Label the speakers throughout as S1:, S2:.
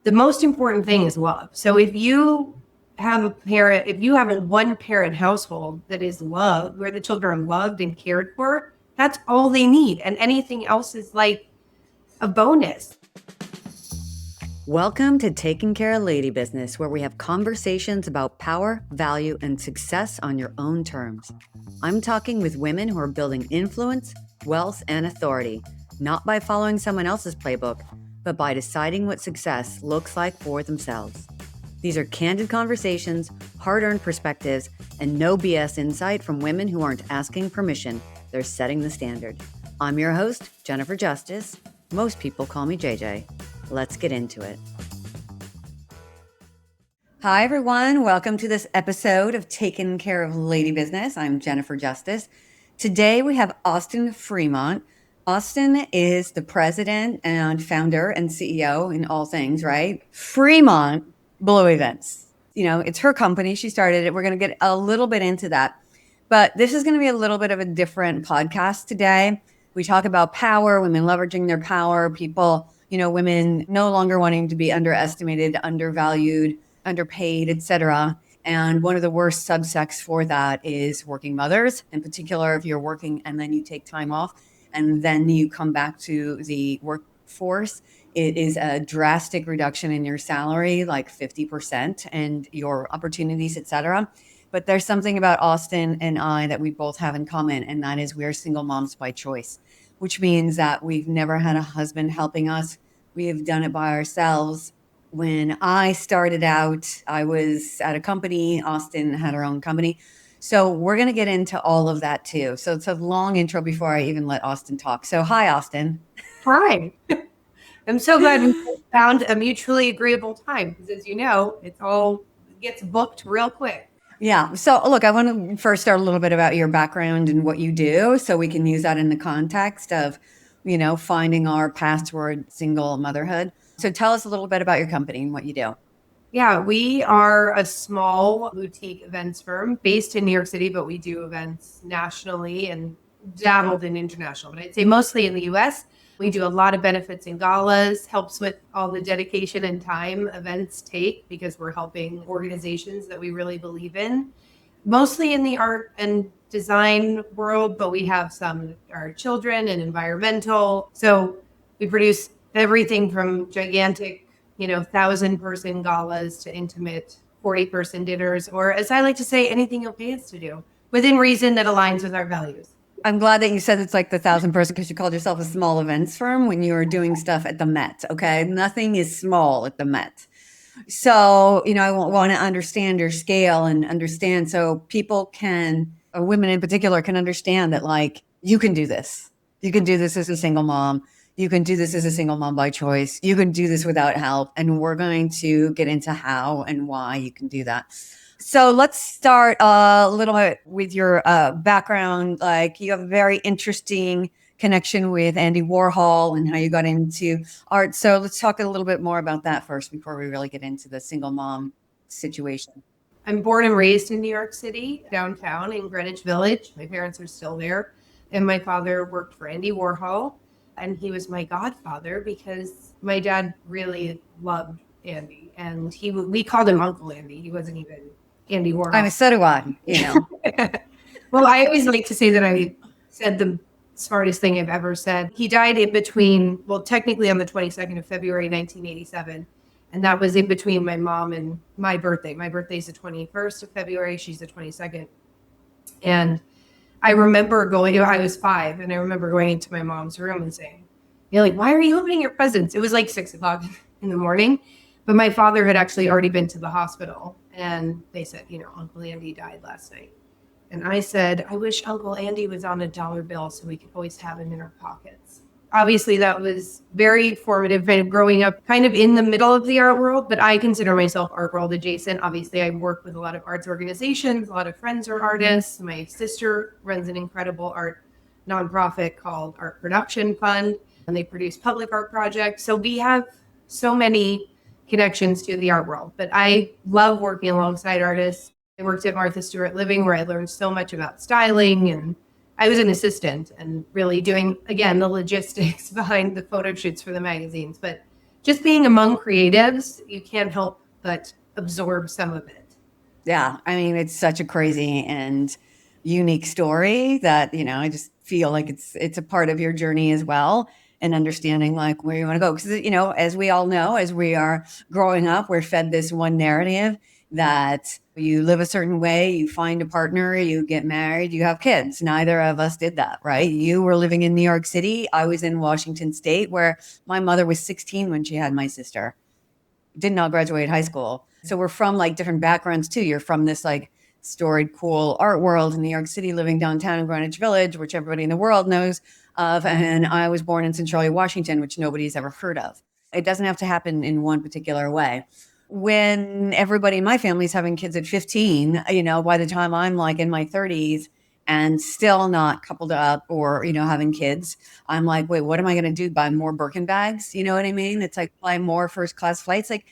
S1: the most important thing is love. So if you have a one parent household that is loved, where the children are loved and cared for, that's all they need. And anything else is like a bonus.
S2: Welcome to Taking Care of Lady Business, where we have conversations about power, value, and success on your own terms. I'm talking with women who are building influence, wealth, and authority, not by following someone else's playbook, but by deciding what success looks like for themselves. These are candid conversations, hard-earned perspectives, and no BS insight from women who aren't asking permission. They're setting the standard. I'm your host, Jennifer Justice. Most people call me JJ. Let's get into it. Hi, everyone. Welcome to this episode of Taking Care of Lady Business. I'm Jennifer Justice. Today, we have Austin Fremont. Austin is the president and founder and CEO in all things, right? Fremont Blue Events. You know, it's her company. She started it. We're going to get a little bit into that. But this is going to be a little bit of a different podcast today. We talk about power, women leveraging their power, people, women no longer wanting to be underestimated, undervalued, underpaid, etc. And one of the worst subsects for that is working mothers, in particular, if you're working and then you take time off and then you come back to the workforce. It is a drastic reduction in your salary, like 50%, and your opportunities, etc. But there's something about Austin and I that we both have in common, and that is we're single moms by choice, which means that we've never had a husband helping us. We have done it by ourselves. When I started out, I was at a company. Austin had her own company. So we're going to get into all of that too. So it's a long intro before I even let Austin talk. So hi, Austin.
S1: Hi. I'm so glad we found a mutually agreeable time because, as you know, it gets booked real quick.
S2: Yeah. So look, I want to first start a little bit about your background and what you do so we can use that in the context of, finding our path toward single motherhood. So tell us a little bit about your company and what you do.
S1: Yeah, we are a small boutique events firm based in New York City, but we do events nationally and dabbled in international, but I'd say mostly in the US. We do a lot of benefits and galas, helps with all the dedication and time events take because we're helping organizations that we really believe in, mostly in the art and design world, but we have some our children and environmental. So we produce everything from gigantic 1,000-person galas to intimate 40-person dinners, or as I like to say, anything you'll pay us to do within reason that aligns with our values.
S2: I'm glad that you said it's like the 1,000-person because you called yourself a small events firm when you were doing stuff at the Met. Okay. Nothing is small at the Met. So, I want to understand your scale and understand so people can, or women in particular, can understand that like you can do this. You can do this as a single mom. You can do this as a single mom by choice. You can do this without help. And we're going to get into how and why you can do that. So let's start a little bit with your background. Like you have a very interesting connection with Andy Warhol and how you got into art. So let's talk a little bit more about that first before we really get into the single mom situation.
S1: I'm born and raised in New York City, downtown in Greenwich Village. My parents are still there. And my father worked for Andy Warhol. And he was my godfather because my dad really loved Andy. And we called him Uncle Andy. He wasn't even Andy Warhol.
S2: I mean, so do I,
S1: Well, I always like to say that I said the smartest thing I've ever said. He died in between, technically on the 22nd of February, 1987. And that was in between my mom and my birthday. My birthday's the 21st of February. She's the 22nd. And I remember I was 5, and I remember going into my mom's room and saying, why are you opening your presents? It was like 6:00 in the morning. But my father had actually already been to the hospital. And they said, Uncle Andy died last night. And I said, I wish Uncle Andy was on a dollar bill so we could always have him in our pockets. Obviously, that was very formative, kind of growing up kind of in the middle of the art world, but I consider myself art world adjacent. Obviously, I work with a lot of arts organizations. A lot of friends are artists. My sister runs an incredible art nonprofit called Art Production Fund, and they produce public art projects. So we have so many connections to the art world, but I love working alongside artists. I worked at Martha Stewart Living where I learned so much about styling, and I was an assistant and really doing, again, the logistics behind the photo shoots for the magazines. But just being among creatives, you can't help but absorb some of it.
S2: Yeah, I mean, it's such a crazy and unique story that, I just feel like it's a part of your journey as well, and understanding like where you want to go. Because, as we all know, as we are growing up, we're fed this one narrative that you live a certain way, you find a partner, you get married, you have kids. Neither of us did that, right? You were living in New York City. I was in Washington State, where my mother was 16 when she had my sister, did not graduate high school. So we're from like different backgrounds too. You're from this like storied, cool art world in New York City, living downtown in Greenwich Village, which everybody in the world knows of. And I was born in Centralia, Washington, which nobody's ever heard of. It doesn't have to happen in one particular way. When everybody in my family is having kids at 15, by the time I'm like in my 30s and still not coupled up or, having kids, I'm like, wait, what am I going to do? Buy more Birkin bags? You know what I mean? It's like buy more first class flights. Like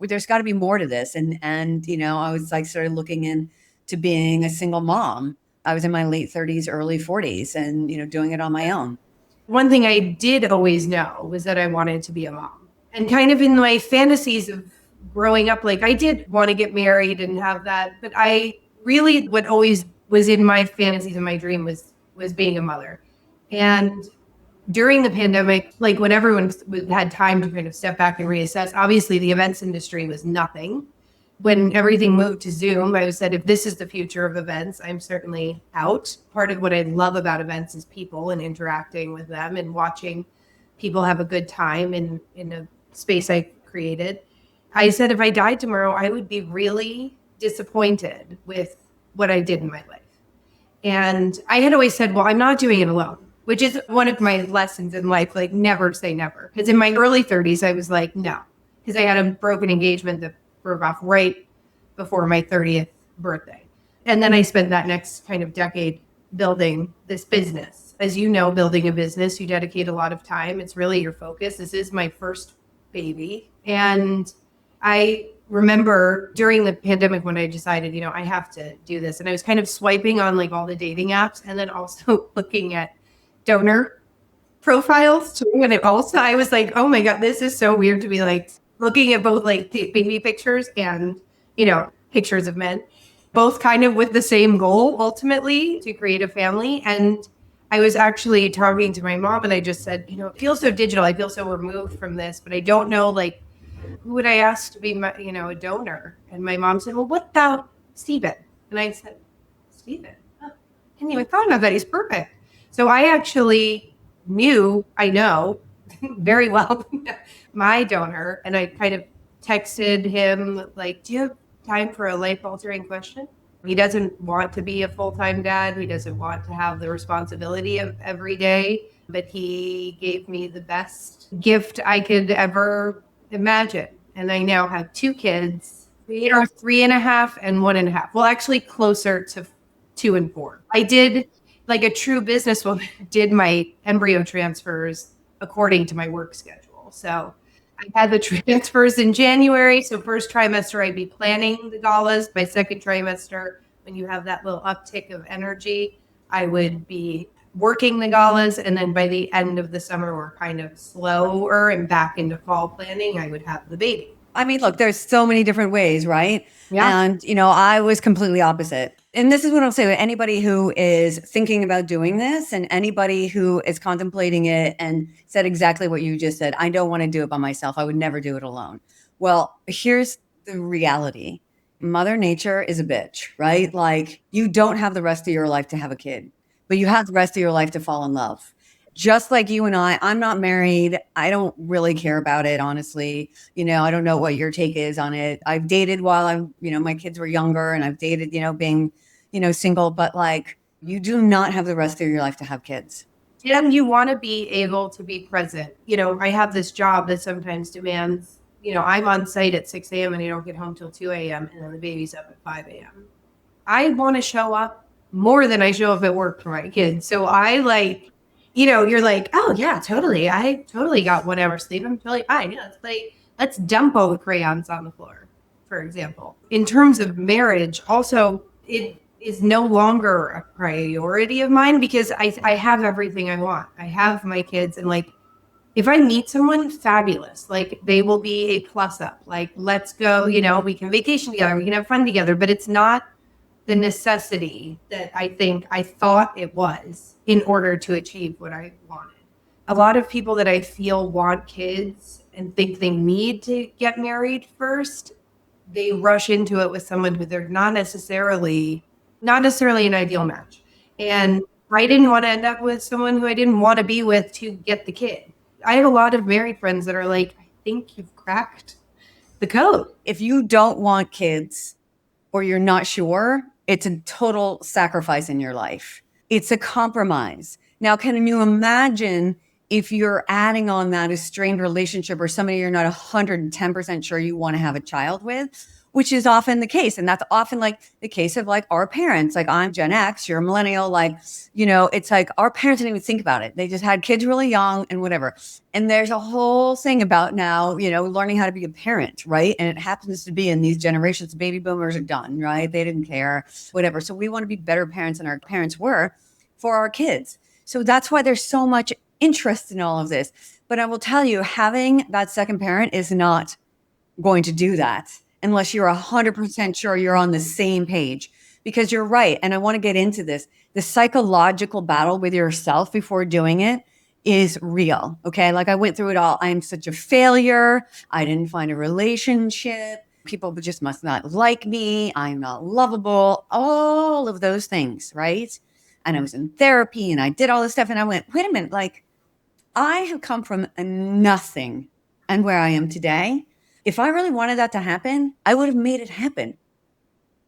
S2: there's got to be more to this. And, I was like started looking into being a single mom. I was in my late 30s, early 40s and, doing it on my own.
S1: One thing I did always know was that I wanted to be a mom. And kind of in my fantasies of growing up, like I did want to get married and have that, but I really, what always was in my fantasies and my dream was being a mother. And during the pandemic, like when everyone had time to kind of step back and reassess, obviously the events industry was nothing. When everything moved to Zoom, I said, if this is the future of events, I'm certainly out. Part of what I love about events is people and interacting with them and watching people have a good time in a space I created. I said, if I died tomorrow, I would be really disappointed with what I did in my life. And I had always said, well, I'm not doing it alone, which is one of my lessons in life, like never say never. Because in my early 30s, I was like, no, because I had a broken engagement that broke off right before my 30th birthday. And then I spent that next kind of decade building this business. As you know, building a business, you dedicate a lot of time. It's really your focus. This is my first baby. And I remember during the pandemic when I decided, I have to do this. And I was kind of swiping on like all the dating apps and then also looking at donor profiles too. And I was like, oh my God, this is so weird to be like looking at both like baby pictures and, pictures of men, both kind of with the same goal ultimately to create a family. And I was actually talking to my mom and I just said, it feels so digital. I feel so removed from this, but I don't know, like, who would I ask to be my, a donor? And my mom said, well, what about Steven? And I said, Steven? Oh, I hadn't even thought about that. He's perfect. So I actually I know very well my donor. And I kind of texted him like, do you have time for a life-altering question? He doesn't want to be a full-time dad. He doesn't want to have the responsibility of every day, but he gave me the best gift I could ever imagine. And I now have 2 kids. They are 3.5 and 1.5. Well, actually closer to 2 and 4. I did, like a true businesswoman, did my embryo transfers according to my work schedule. So I had the transfers in January. So first trimester, I'd be planning the galas. My second trimester, when you have that little uptick of energy, I would be working the galas. And then by the end of the summer, we're kind of slower and back into fall planning, I would have the baby.
S2: I mean, look, there's so many different ways, right?
S1: Yeah.
S2: And, I was completely opposite. And this is what I'll say to anybody who is thinking about doing this and anybody who is contemplating it and said exactly what you just said. I don't want to do it by myself. I would never do it alone. Well, here's the reality. Mother Nature is a bitch, right? Like you don't have the rest of your life to have a kid, but you have the rest of your life to fall in love. Just like you and I'm not married. I don't really care about it, honestly. I don't know what your take is on it. I've dated while my kids were younger and I've dated, being, single, but like you do not have the rest of your life to have kids.
S1: And you want to be able to be present. I have this job that sometimes demands, I'm on site at 6 a.m. and I don't get home till 2 a.m. and then the baby's up at 5 a.m. I want to show up more than I show up at work for my kids. So I like, you're like, oh yeah, totally. I totally got 1 hour sleep. I'm totally fine. Yeah, let's dump all the crayons on the floor, for example. In terms of marriage, also, it is no longer a priority of mine because I have everything I want. I have my kids and like if I meet someone fabulous, like they will be a plus up, like let's go, we can vacation together, we can have fun together, but it's not the necessity that I think I thought it was in order to achieve what I wanted. A lot of people that I feel want kids and think they need to get married first, they rush into it with someone who they're not necessarily an ideal match. And I didn't want to end up with someone who I didn't want to be with to get the kid. I have a lot of married friends that are like, I think you've cracked the code.
S2: If you don't want kids or you're not sure, it's a total sacrifice in your life. It's a compromise. Now, can you imagine if you're adding on that a strained relationship or somebody you're not 110% sure you want to have a child with, which is often the case. And that's often like the case of like our parents. Like I'm Gen X, you're a millennial. Like, it's like our parents didn't even think about it. They just had kids really young and whatever. And there's a whole thing about now, learning how to be a parent, right? And it happens to be in these generations, baby boomers are done, right? They didn't care, whatever. So we want to be better parents than our parents were for our kids. So that's why there's so much interest in all of this. But I will tell you, having that second parent is not going to do that unless you're 100% sure you're on the same page. Because you're right. And I want to get into this. The psychological battle with yourself before doing it is real. Okay. Like I went through it all. I'm such a failure. I didn't find a relationship. People just must not like me. I'm not lovable. All of those things. Right. And I was in therapy and I did all this stuff. And I went, wait a minute, like I have come from nothing and where I am today. If I really wanted that to happen, I would have made it happen.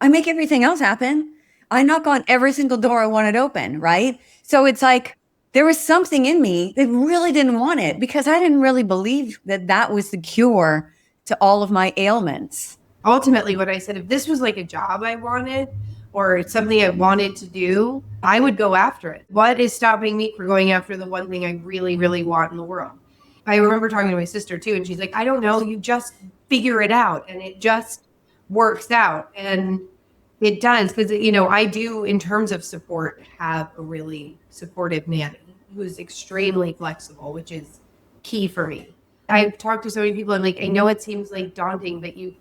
S2: I make everything else happen. I knock on every single door I wanted open, right? So it's like there was something in me that really didn't want it because I didn't really believe that that was the cure to all of my ailments.
S1: Ultimately, what I said, if this was like a job I wanted or it's something I wanted to do, I would go after it. What is stopping me from going after the one thing I really, really want in the world? I remember talking to my sister too, and she's like, I don't know, you just figure it out and it just works out. And it does, because, I do, in terms of support, have a really supportive nanny who's extremely flexible, which is key for me. I've talked to so many people, and like, I know it seems like daunting, but you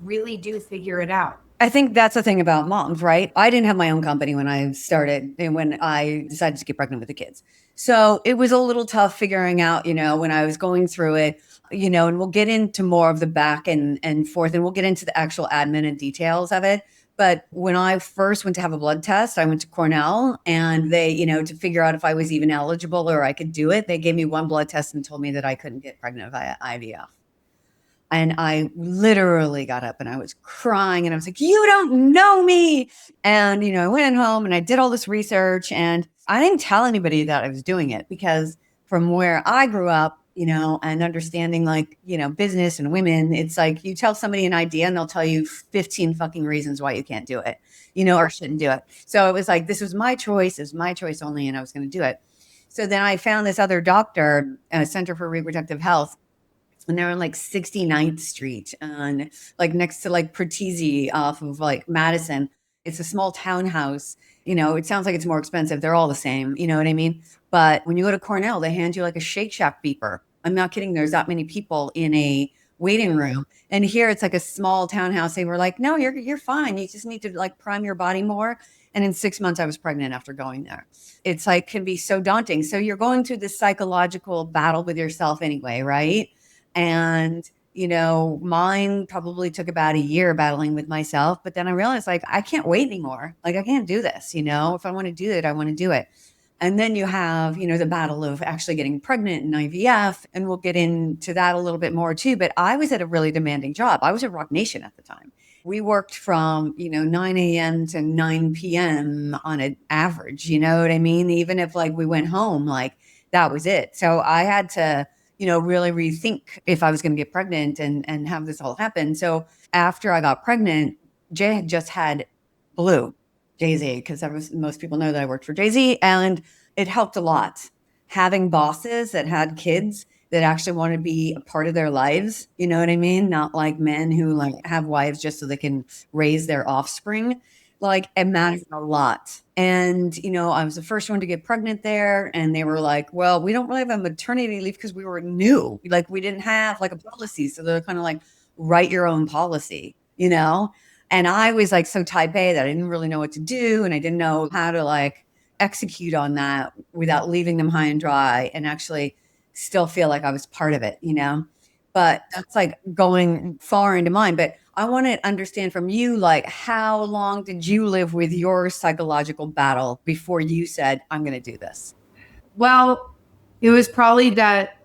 S1: really do figure it out.
S2: I think that's the thing about moms, right? I didn't have my own company when I started and when I decided to get pregnant with the kids. So it was a little tough figuring out, when I was going through it, and we'll get into more of the back and forth, and we'll get into the actual admin and details of it. But when I first went to have a blood test, I went to Cornell and they, to figure out if I was even eligible or I could do it, they gave me one blood test and told me that I couldn't get pregnant via IVF. And I literally got up and I was crying and I was like, you don't know me. And, I went home and I did all this research and I didn't tell anybody that I was doing it because from where I grew up, and understanding like, business and women, it's like you tell somebody an idea and they'll tell you 15 fucking reasons why you can't do it, or shouldn't do it. So it was like, this was my choice, is my choice only, and I was going to do it. So then I found this other doctor, Center for Reproductive Health, and they're on like 69th Street and like next to like Pertizzi off of like Madison. It's a small townhouse. It sounds like it's more expensive. They're all the same. You know what I mean? But when you go to Cornell, they hand you like a Shake Shack beeper. I'm not kidding. There's that many people in a waiting room. And here it's like a small townhouse. They were like, no, you're fine. You just need to like prime your body more. And in 6 months, I was pregnant after going there. It's like, can be so daunting. So you're going through this psychological battle with yourself anyway, right? And, mine probably took about a year battling with myself. But then I realized like, I can't wait anymore. Like I can't do this, if I want to do it, I want to do it. And then you have, the battle of actually getting pregnant and IVF. And we'll get into that a little bit more too. But I was at a really demanding job. I was at Rock Nation at the time. We worked from, 9 a.m. to 9 p.m. on an average, you know what I mean? Even if like we went home, like that was it. So I had to, really rethink if I was going to get pregnant and have this all happen. So after I got pregnant, Jay had just had Blue, Jay-Z, because most people know that I worked for Jay-Z, and it helped a lot. Having bosses that had kids that actually want to be a part of their lives, you know what I mean? Not like men who like have wives just so they can raise their offspring. Like it mattered a lot. And, I was the first one to get pregnant there. And they were like, well, we don't really have a maternity leave because we were new. Like we didn't have like a policy. So they're kind of like, write your own policy. And I was like so type A that I didn't really know what to do. And I didn't know how to like execute on that without leaving them high and dry and actually still feel like I was part of it. But that's like going far into mine. But I want to understand from you, like, how long did you live with your psychological battle before you said, I'm going to do this?
S1: Well, it was probably that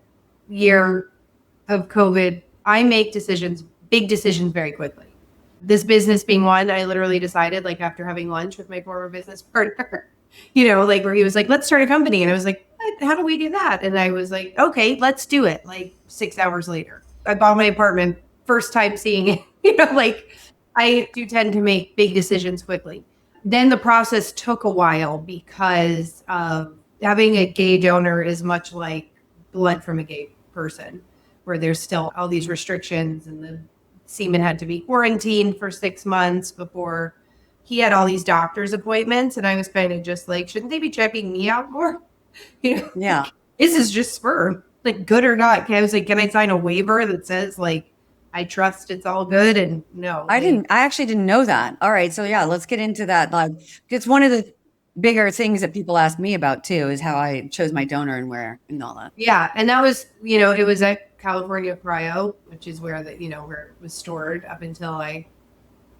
S1: year of COVID. I make decisions, big decisions very quickly. This business being one, I literally decided, like, after having lunch with my former business partner, like where he was like, let's start a company. And I was like, what? How do we do that? And I was like, okay, let's do it. Like 6 hours later, I bought my apartment, first time seeing it, like I do tend to make big decisions quickly. Then the process took a while because having a gay donor is much like blood from a gay person, where there's still all these restrictions, and the semen had to be quarantined for 6 months before he had all these doctor's appointments. And I was kind of just like, shouldn't they be checking me out more?
S2: Yeah.
S1: This is just sperm, like good or not. I was like, can I sign a waiver that says like, I trust it's all good? And no,
S2: I actually didn't know that. All right. So yeah, let's get into that. Like, it's one of the bigger things that people ask me about too, is how I chose my donor and where and all that.
S1: Yeah. And that was, it was at California Cryo, which is where where it was stored up until I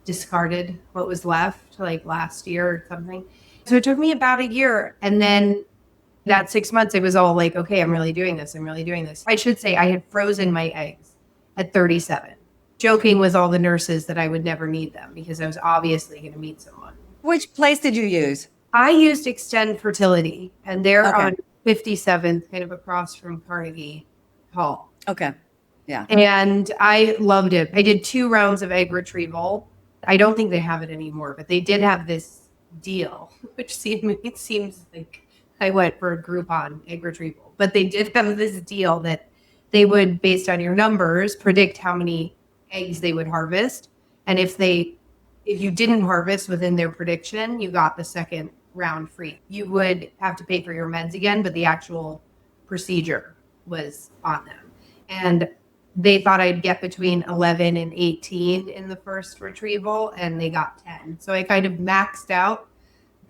S1: discarded what was left like last year or something. So it took me about a year. And then that 6 months, it was all like, okay, I'm really doing this. I'm really doing this. I should say I had frozen my eggs at 37, joking with all the nurses that I would never need them because I was obviously going to meet someone.
S2: Which place did you use?
S1: I used Extend Fertility, and they're
S2: Okay.
S1: on 57th, kind of across from Carnegie Hall.
S2: Okay. Yeah.
S1: And I loved it. I did 2 rounds of egg retrieval. I don't think they have it anymore, but they did have this deal, which seems like I went for a Groupon egg retrieval. But they did have this deal that they would, based on your numbers, predict how many eggs they would harvest. And if you didn't harvest within their prediction, you got the second round free. You would have to pay for your meds again, but the actual procedure was on them. And they thought I'd get between 11 and 18 in the first retrieval, and they got 10. So I kind of maxed out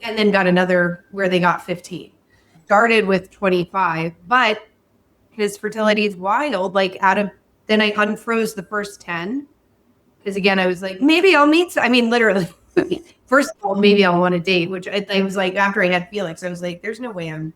S1: and then got another where they got 15. Started with 25, but his fertility is wild. Like then I unfroze the first 10. Because again, I was like, maybe I'll meet, literally, first of all, maybe I'll want a date, which I was like, after I had Felix, I was like, there's no way I'm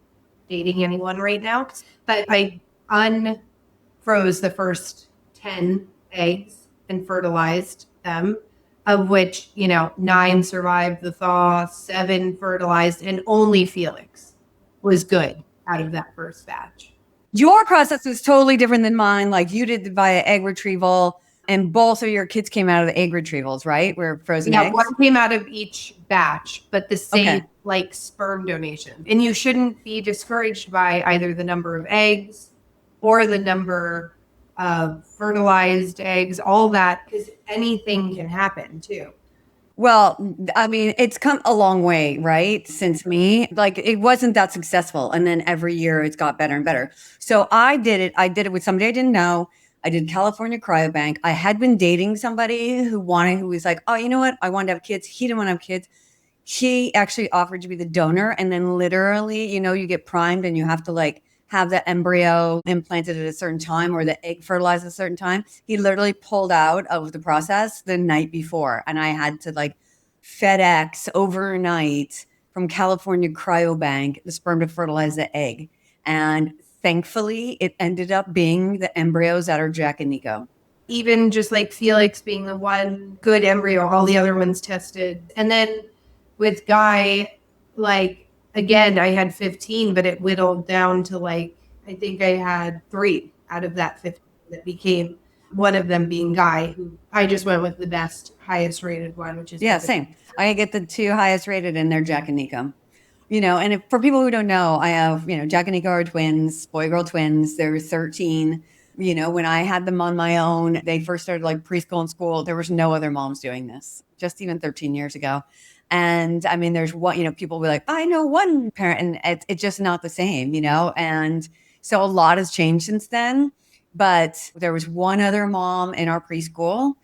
S1: dating anyone right now. But I unfroze the first 10 eggs and fertilized them, of which, 9 survived the thaw, 7 fertilized, and only Felix was good out of that first batch.
S2: Your process was totally different than mine. Like you did via egg retrieval, and both of your kids came out of the egg retrievals, right? Where frozen eggs?
S1: One came out of each batch, but the same like sperm donation. And you shouldn't be discouraged by either the number of eggs or the number of fertilized eggs, all that, because anything can happen too.
S2: Well, it's come a long way, right? Since me, like it wasn't that successful. And then every year it's got better and better. So I did it with somebody I didn't know. I did California Cryobank. I had been dating somebody who was like, oh, you know what? I wanted to have kids. He didn't want to have kids. He actually offered to be the donor. And then literally, you get primed and you have to like have the embryo implanted at a certain time or the egg fertilized at a certain time. He literally pulled out of the process the night before. And I had to like FedEx overnight from California Cryobank the sperm to fertilize the egg. And thankfully, it ended up being the embryos that are Jack and Nico.
S1: Even just like Felix being the one good embryo, all the other ones tested. And then with Guy, like, again, I had 15, but it whittled down to like, I think I had 3 out of that 15 that became, one of them being Guy, who I just went with the best, highest rated one, which is.
S2: Yeah, same. I get the 2 highest rated and they're Jack and Nico. And for people who don't know, I have, Jack and Nico are twins, boy-girl twins. They're 13. When I had them on my own, they first started like preschool and school. There was no other moms doing this, just even 13 years ago. And I mean, there's one, people will be like, I know one parent, and it's just not the same, And so a lot has changed since then. But there was one other mom in our preschool.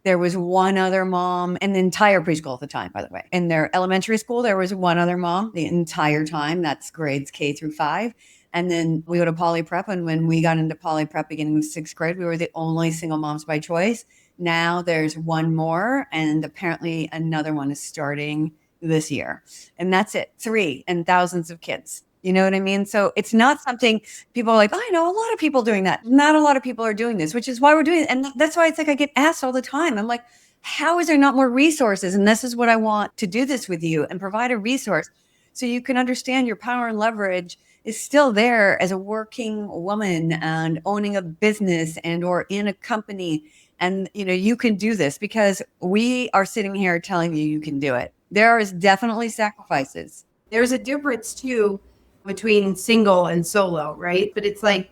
S2: There was one other mom in the entire preschool at the time, by the way. In their elementary school, there was one other mom the entire time. That's grades K through 5. And then we go to poly prep. And when we got into poly prep beginning of 6th grade, we were the only single moms by choice. Now there's one more, and apparently another one is starting this year. And that's it. 3 and thousands of kids. You know what I mean? So it's not something people are like, I know a lot of people doing that. Not a lot of people are doing this, which is why we're doing it. And that's why it's like I get asked all the time. I'm like, how is there not more resources? And this is what I want to do this with you and provide a resource so you can understand your power and leverage is still there as a working woman and owning a business and or in a company. And, you can do this because we are sitting here telling you can do it. There is definitely sacrifices.
S1: There's a difference too between single and solo, right? But it's like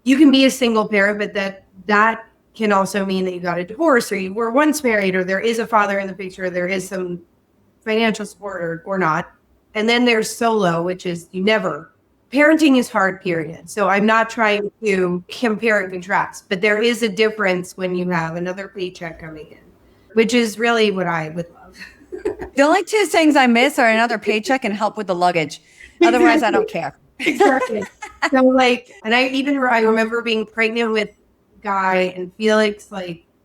S1: you can be a single parent, but that can also mean that you got a divorce or you were once married or there is a father in the picture, there is some financial support or not. And then there's solo, which is parenting is hard, period. So I'm not trying to compare and contrast, but there is a difference when you have another paycheck coming in, which is really what I would love.
S2: The only 2 things I miss are another paycheck and help with the luggage. Otherwise, I don't care.
S1: Exactly. So and I remember being pregnant with Guy and Felix,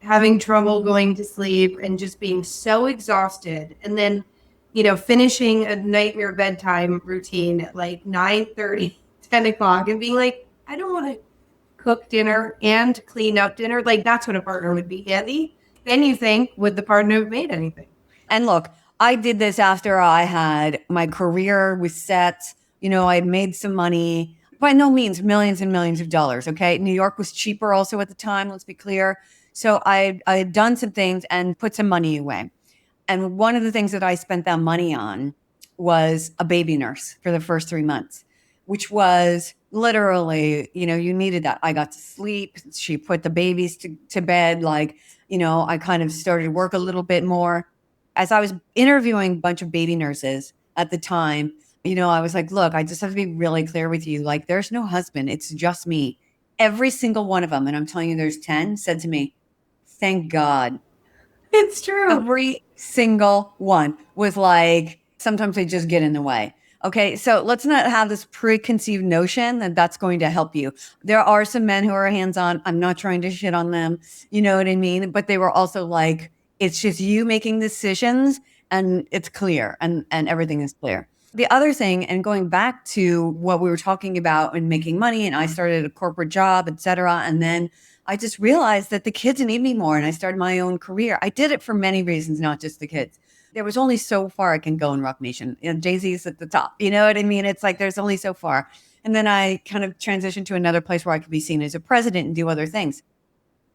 S1: having trouble going to sleep and just being so exhausted. And then, finishing a nightmare bedtime routine at 9:30, 10 o'clock and being like, I don't want to cook dinner and clean up dinner. That's what a partner would be, Andy. Then you think, would the partner have made anything?
S2: And look, I did this after I had my career was set. I had made some money, by no means millions and millions of dollars. Okay. New York was cheaper also at the time. Let's be clear. So I had done some things and put some money away. And one of the things that I spent that money on was a baby nurse for the first 3 months, which was literally, you needed that. I got to sleep. She put the babies to bed. I kind of started to work a little bit more. As I was interviewing a bunch of baby nurses at the time, I was like, look, I just have to be really clear with you. There's no husband. It's just me. Every single one of them, and I'm telling you there's 10, said to me, thank God.
S1: It's true.
S2: Every single one was like, sometimes they just get in the way. Okay, so let's not have this preconceived notion that that's going to help you. There are some men who are hands-on. I'm not trying to shit on them. You know what I mean? But they were also like, it's just you making decisions and it's clear and everything is clear. The other thing, and going back to what we were talking about and making money, and I started a corporate job, et cetera. And then I just realized that the kids need me more and I started my own career. I did it for many reasons, not just the kids. There was only so far I can go in Rock Nation. Jay-Z is at the top. You know what I mean? It's like there's only so far. And then I kind of transitioned to another place where I could be seen as a president and do other things.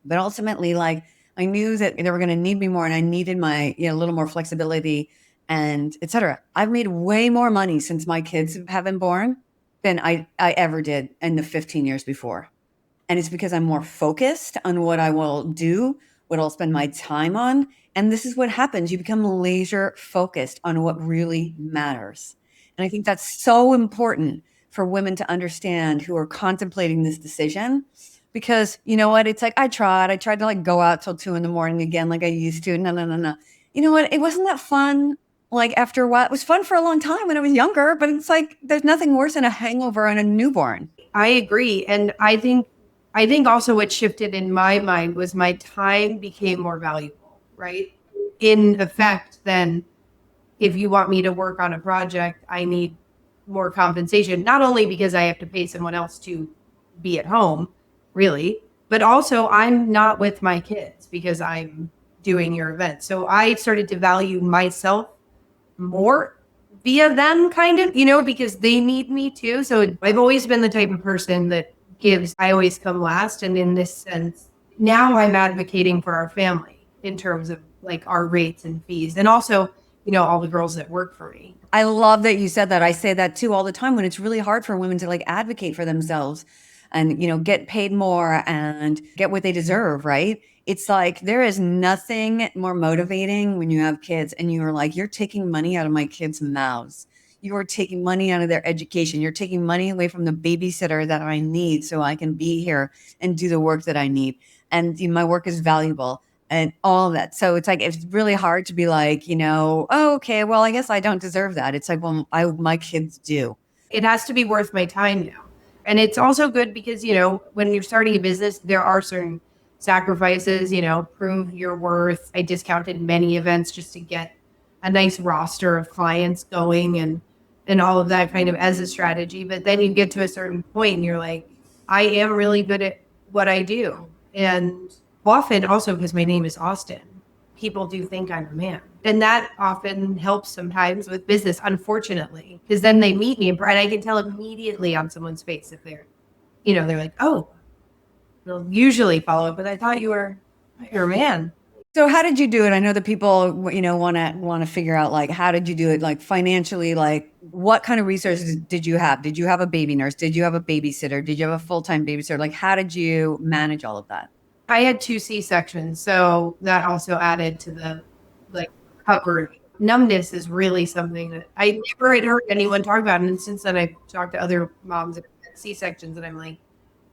S2: But ultimately, I knew that they were going to need me more and I needed my, a little more flexibility and et cetera. I've made way more money since my kids have been born than I ever did in the 15 years before. And it's because I'm more focused on what I will do, what I'll spend my time on. And this is what happens. You become laser focused on what really matters. And I think that's so important for women to understand who are contemplating this decision. Because you know what? It's like, I tried to go out till 2 a.m. again, like I used to. No. You know what? It wasn't that fun. After a while, it was fun for a long time when I was younger, but it's like, there's nothing worse than a hangover on a newborn.
S1: I agree. And I think also what shifted in my mind was my time became more valuable, right? In effect, then if you want me to work on a project, I need more compensation, not only because I have to pay someone else to be at home, really, but also I'm not with my kids because I'm doing your event. So I started to value myself more via them kind of, because they need me too. So I've always been the type of person that gives. I always come last. And in this sense, now I'm advocating for our family in terms of our rates and fees. And also, all the girls that work for me.
S2: I love that you said that. I say that too all the time when it's really hard for women to advocate for themselves. and, get paid more and get what they deserve, right? It's like there is nothing more motivating when you have kids and you're like, you're taking money out of my kids' mouths. You are taking money out of their education. You're taking money away from the babysitter that I need so I can be here and do the work that I need. And my work is valuable and all of that. So it's like, it's really hard to be like, oh, okay, well, I guess I don't deserve that. It's like, well, my kids do.
S1: It has to be worth my time now. And it's also good because, when you're starting a business, there are certain sacrifices, prove your worth. I discounted many events just to get a nice roster of clients going and all of that kind of as a strategy. But then you get to a certain point and you're like, I am really good at what I do. And often also because my name is Austin, people do think I'm a man. And that often helps sometimes with business, unfortunately, because then they meet me and I can tell immediately on someone's face if they're like, oh, they'll usually follow up, but I thought you're a man.
S2: So how did you do it? I know that people, want to figure out like, how did you do it? Like financially, like what kind of resources did you have? Did you have a baby nurse? Did you have a babysitter? Did you have a full-time babysitter? Like, how did you manage all of that?
S1: I had 2 C-sections, so that also added to the coverage. Numbness is really something that I never had heard anyone talk about. And since then I've talked to other moms that had C-sections and I'm like,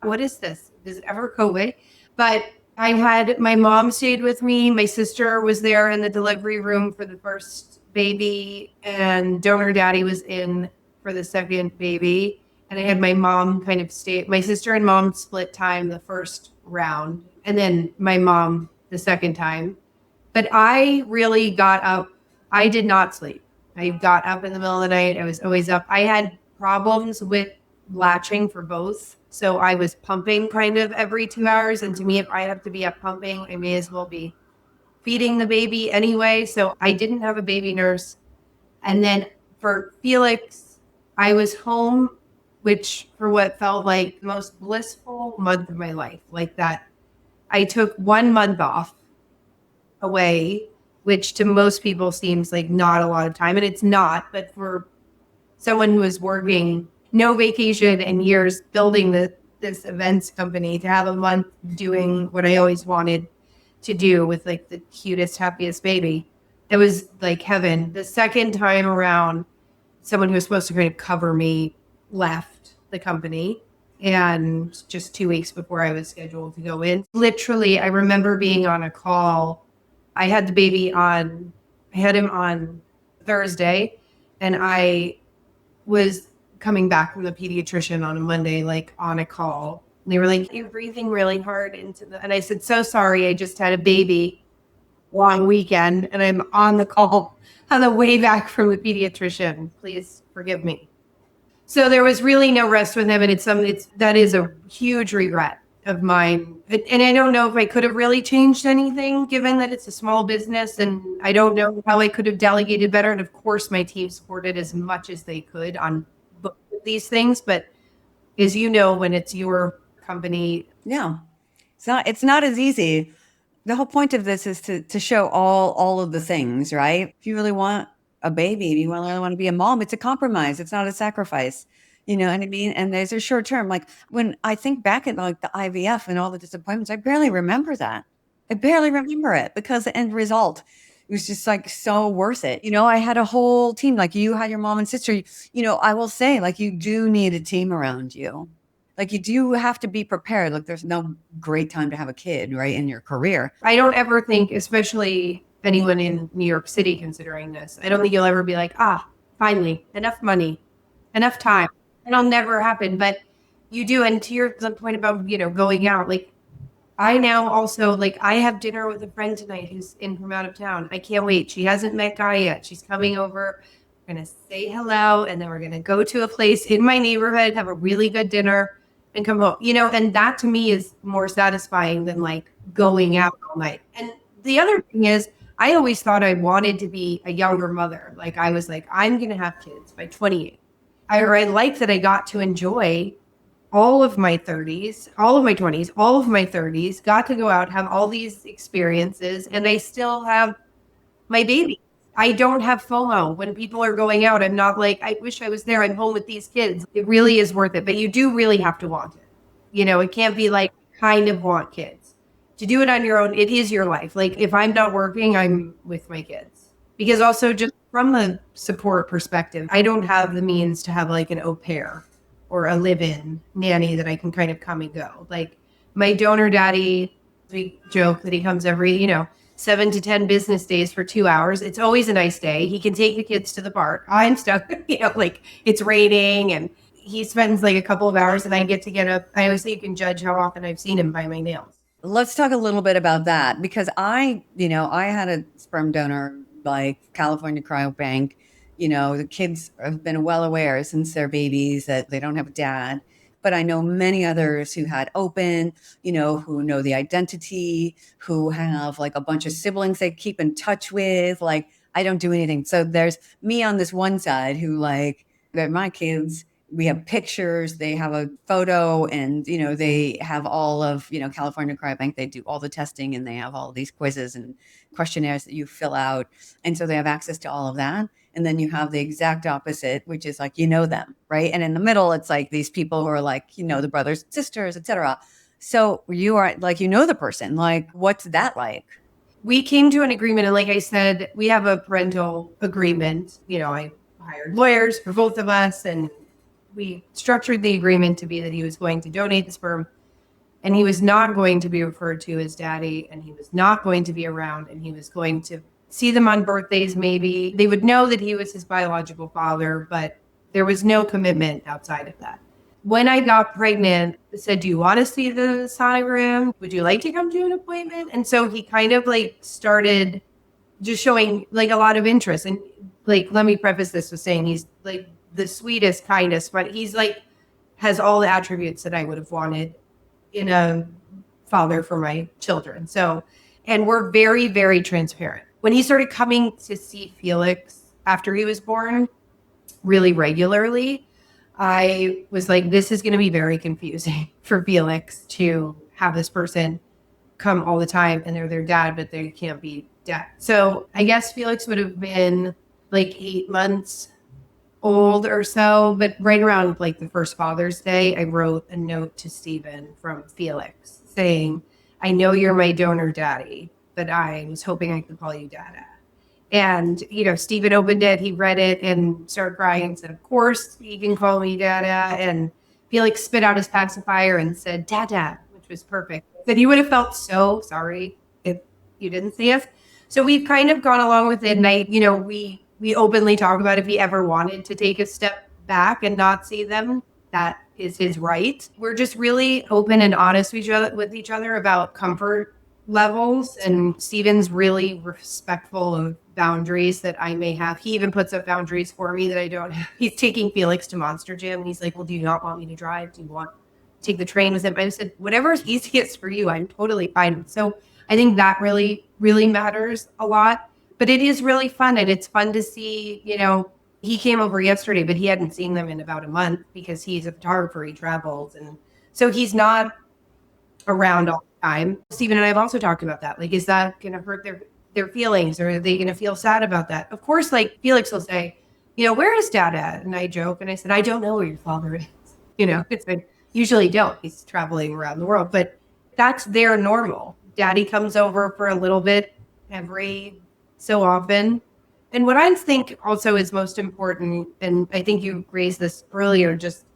S1: what is this? Does it ever go away? But I had my mom stayed with me. My sister was there in the delivery room for the first baby and donor daddy was in for the second baby. And I had my mom kind of stay. My sister and mom split time the first round and then my mom the second time. But I really got up. I did not sleep. I got up in the middle of the night. I was always up. I had problems with latching for both. So I was pumping kind of every 2 hours. And to me, if I have to be up pumping, I may as well be feeding the baby anyway. So I didn't have a baby nurse. And then for Felix, I was home, which for what felt like the most blissful month of my life, like that. I took 1 month off away, which to most people seems like not a lot of time. And it's not, but for someone who is working no vacation and years building this events company to have a month doing what I always wanted to do with like the cutest, happiest baby, it was like heaven. The second time around, someone who was supposed to kind of cover me left the company. And just 2 weeks before I was scheduled to go in, literally, I remember being on a call. I had the baby I had him on Thursday, and I was coming back from the pediatrician on a Monday, like on a call. They were like, you're breathing really hard and I said, so sorry, I just had a baby, long weekend, and I'm on the call on the way back from the pediatrician. Please forgive me. So there was really no rest with him, and that is a huge regret of mine. And I don't know if I could have really changed anything, given that it's a small business, and I don't know how I could have delegated better. And of course, my team supported as much as they could on both of these things. But as you know, when it's your company,
S2: Yeah, it's not as easy. The whole point of this is to show all of the things, right? If you really want a baby, if you really want to be a mom, it's a compromise. It's not a sacrifice. You know what I mean? And there's a short term. Like when I think back at like the IVF and all the disappointments, I barely remember that. I barely remember it because the end result was just like so worth it. I had a whole team, like you had your mom and sister. I will say, like, you do need a team around you. Like you do have to be prepared. Like there's no great time to have a kid, right, in your career.
S1: I don't ever think, especially anyone in New York City considering this, I don't think you'll ever be like, finally, enough money, enough time. It'll never happen. But you do. And to your point about, going out, like I now also, like, I have dinner with a friend tonight who's in from out of town. I can't wait. She hasn't met Guy yet. She's coming over. We're going to say hello. And then we're going to go to a place in my neighborhood, have a really good dinner and come home, and that to me is more satisfying than like going out all night. And the other thing is, I always thought I wanted to be a younger mother. Like I was like, I'm going to have kids by 28. I like that I got to enjoy all of my 30s, all of my 20s, all of my 30s, got to go out, have all these experiences, and I still have my baby. I don't have FOMO. When people are going out, I'm not like, I wish I was there. I'm home with these kids. It really is worth it, but you do really have to want it. It can't be like kind of want kids. To do it on your own, it is your life. Like if I'm not working, I'm with my kids. Because also just from the support perspective, I don't have the means to have like an au pair or a live-in nanny that I can kind of come and go. Like my donor daddy, we joke that he comes every, 7 to 10 business days for 2 hours. It's always a nice day. He can take the kids to the park. I'm stuck, like it's raining and he spends like a couple of hours and I get to get up. I always say you can judge how often I've seen him by my nails.
S2: Let's talk a little bit about that because I had a sperm donor like California Cryobank. The kids have been well aware since they're babies that they don't have a dad. But I know many others who had open, who know the identity, who have like a bunch of siblings they keep in touch with. Like, I don't do anything. So there's me on this one side who like, they're my kids. We have pictures, they have a photo, and they have all of California Cryobank. They do all the testing and they have all these quizzes and questionnaires that you fill out, and so they have access to all of that. And then you have the exact opposite, which is like them, right? And in the middle, it's like these people who are like the brothers, sisters, etc. So you are like the person. Like, what's that like?
S1: We came to an agreement, and like I said, we have a parental agreement. I hired lawyers for both of us, and we structured the agreement to be that he was going to donate the sperm and he was not going to be referred to as daddy and he was not going to be around and he was going to see them on birthdays. Maybe they would know that he was his biological father, but there was no commitment outside of that. When I got pregnant, I said, do you want to see the sonogram? Would you like to come to an appointment? And so he kind of like started just showing like a lot of interest. And like, let me preface this with saying he's like the sweetest, kindest, but he's like, has all the attributes that I would have wanted in a father for my children. So, and we're very, very transparent. When he started coming to see Felix after he was born really regularly, I was like, this is going to be very confusing for Felix to have this person come all the time and they're their dad, but they can't be dad. So I guess Felix would have been like 8 months old or so, but right around like the first Father's Day, I wrote a note to Stephen from Felix saying, I know you're my donor daddy, but I was hoping I could call you Dada. And, Stephen opened it, he read it and started crying and said, of course, he can call me Dada. And Felix spit out his pacifier and said, Dada, which was perfect. That he would have felt so sorry if you didn't see us. So we've kind of gone along with it. And we openly talk about if he ever wanted to take a step back and not see them, that is his right. We're just really open and honest with each other about comfort levels. And Steven's really respectful of boundaries that I may have. He even puts up boundaries for me that I don't have. He's taking Felix to Monster Gym. And he's like, well, do you not want me to drive? Do you want to take the train with him? I said, whatever is easiest for you, I'm totally fine. So I think that really, really matters a lot. But it is really fun, and it's fun to see, he came over yesterday, but he hadn't seen them in about a month because he's a photographer, he travels. And so he's not around all the time. Stephen and I have also talked about that. Like, is that going to hurt their feelings, or are they going to feel sad about that? Of course, like Felix will say, where is Dad at? And I joke, and I said, I don't know where your father is. It's been, usually don't. He's traveling around the world, but that's their normal. Daddy comes over for a little bit every so often. And what I think also is most important, and I think you raised this earlier, just,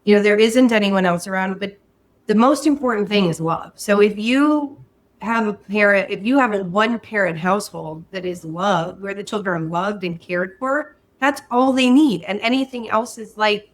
S1: there isn't anyone else around, but the most important thing is love. So if you have a one parent household that is loved, where the children are loved and cared for, that's all they need. And anything else is like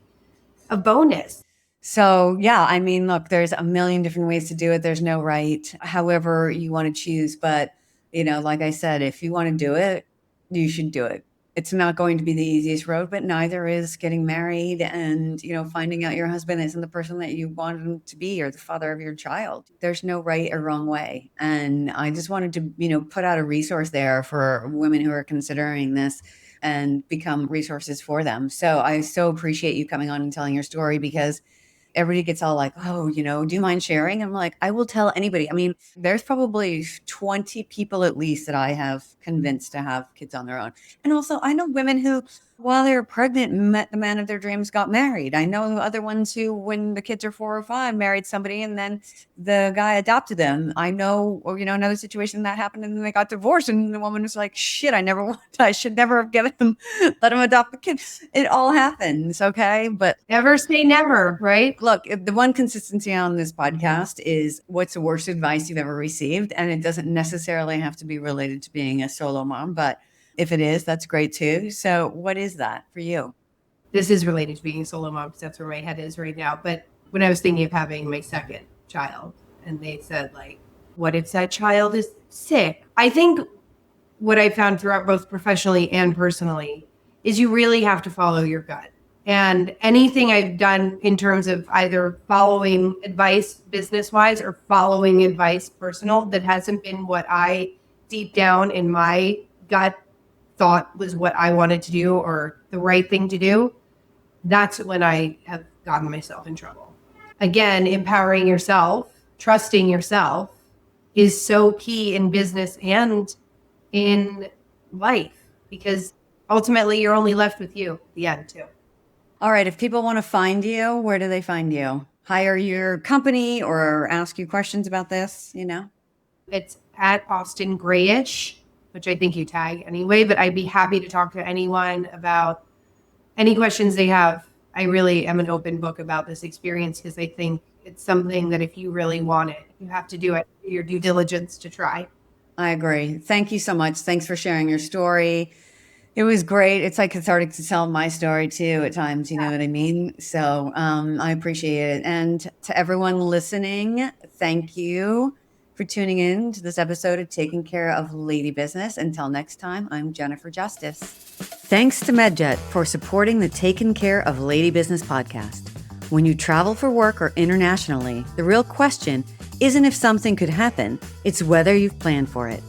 S1: a bonus.
S2: So, yeah, I mean, look, there's a million different ways to do it. There's no right, however you want to choose. But, like I said, if you want to do it, you should do it. It's not going to be the easiest road, but neither is getting married and, finding out your husband isn't the person that you want him to be or the father of your child. There's no right or wrong way. And I just wanted to, put out a resource there for women who are considering this and become resources for them. So I so appreciate you coming on and telling your story because everybody gets all like, oh, do you mind sharing? I'm like, I will tell anybody. I mean, there's probably 20 people at least that I have convinced to have kids on their own. And also, I know women who, while they were pregnant, met the man of their dreams, got married. I know other ones who, when the kids are 4 or 5, married somebody and then the guy adopted them. I know, or, another situation that happened and then they got divorced and the woman was like, shit, I should never have given him, let him adopt the kid. It all happens. Okay. But
S1: Never say never, right?
S2: look, the one consistency on this podcast is what's the worst advice you've ever received. And it doesn't necessarily have to be related to being a solo mom, but if it is, that's great too. So what is that for you?
S1: This is related to being a solo mom because that's where my head is right now. But when I was thinking of having my second child and they said like, what if that child is sick? I think what I found throughout both professionally and personally is you really have to follow your gut. And anything I've done in terms of either following advice business-wise or following advice personal that hasn't been what I deep down in my gut thought was what I wanted to do or the right thing to do, that's when I have gotten myself in trouble. Again, empowering yourself, trusting yourself is so key in business and in life because ultimately you're only left with you at the end too.
S2: All right. If people want to find you, where do they find you? Hire your company or ask you questions about this,
S1: It's at Austin Grayish, which I think you tag anyway, but I'd be happy to talk to anyone about any questions they have. I really am an open book about this experience because I think it's something that if you really want it, you have to do it, your due diligence to try.
S2: I agree. Thank you so much. Thanks for sharing your story. It was great. It's like cathartic to tell my story too at times, you know what I mean? So I appreciate it. And to everyone listening, thank you for tuning in to this episode of Taking Care of Lady Business. Until next time, I'm Jennifer Justice. Thanks to MedJet for supporting the Taking Care of Lady Business podcast. When you travel for work or internationally, the real question isn't if something could happen, it's whether you've planned for it.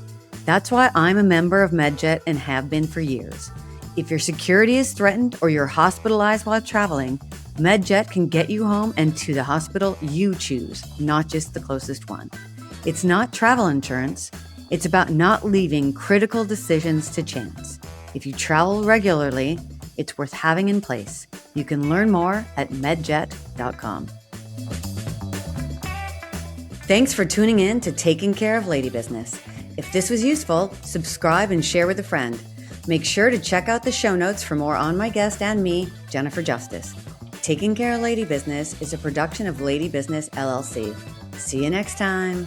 S2: That's why I'm a member of MedJet and have been for years. If your security is threatened or you're hospitalized while traveling, MedJet can get you home and to the hospital you choose, not just the closest one. It's not travel insurance. It's about not leaving critical decisions to chance. If you travel regularly, it's worth having in place. You can learn more at medjet.com. Thanks for tuning in to Taking Care of Lady Business. If this was useful, subscribe and share with a friend. Make sure to check out the show notes for more on my guest and me, Jennifer Justice. Taking Care of Lady Business is a production of Lady Business LLC. See you next time.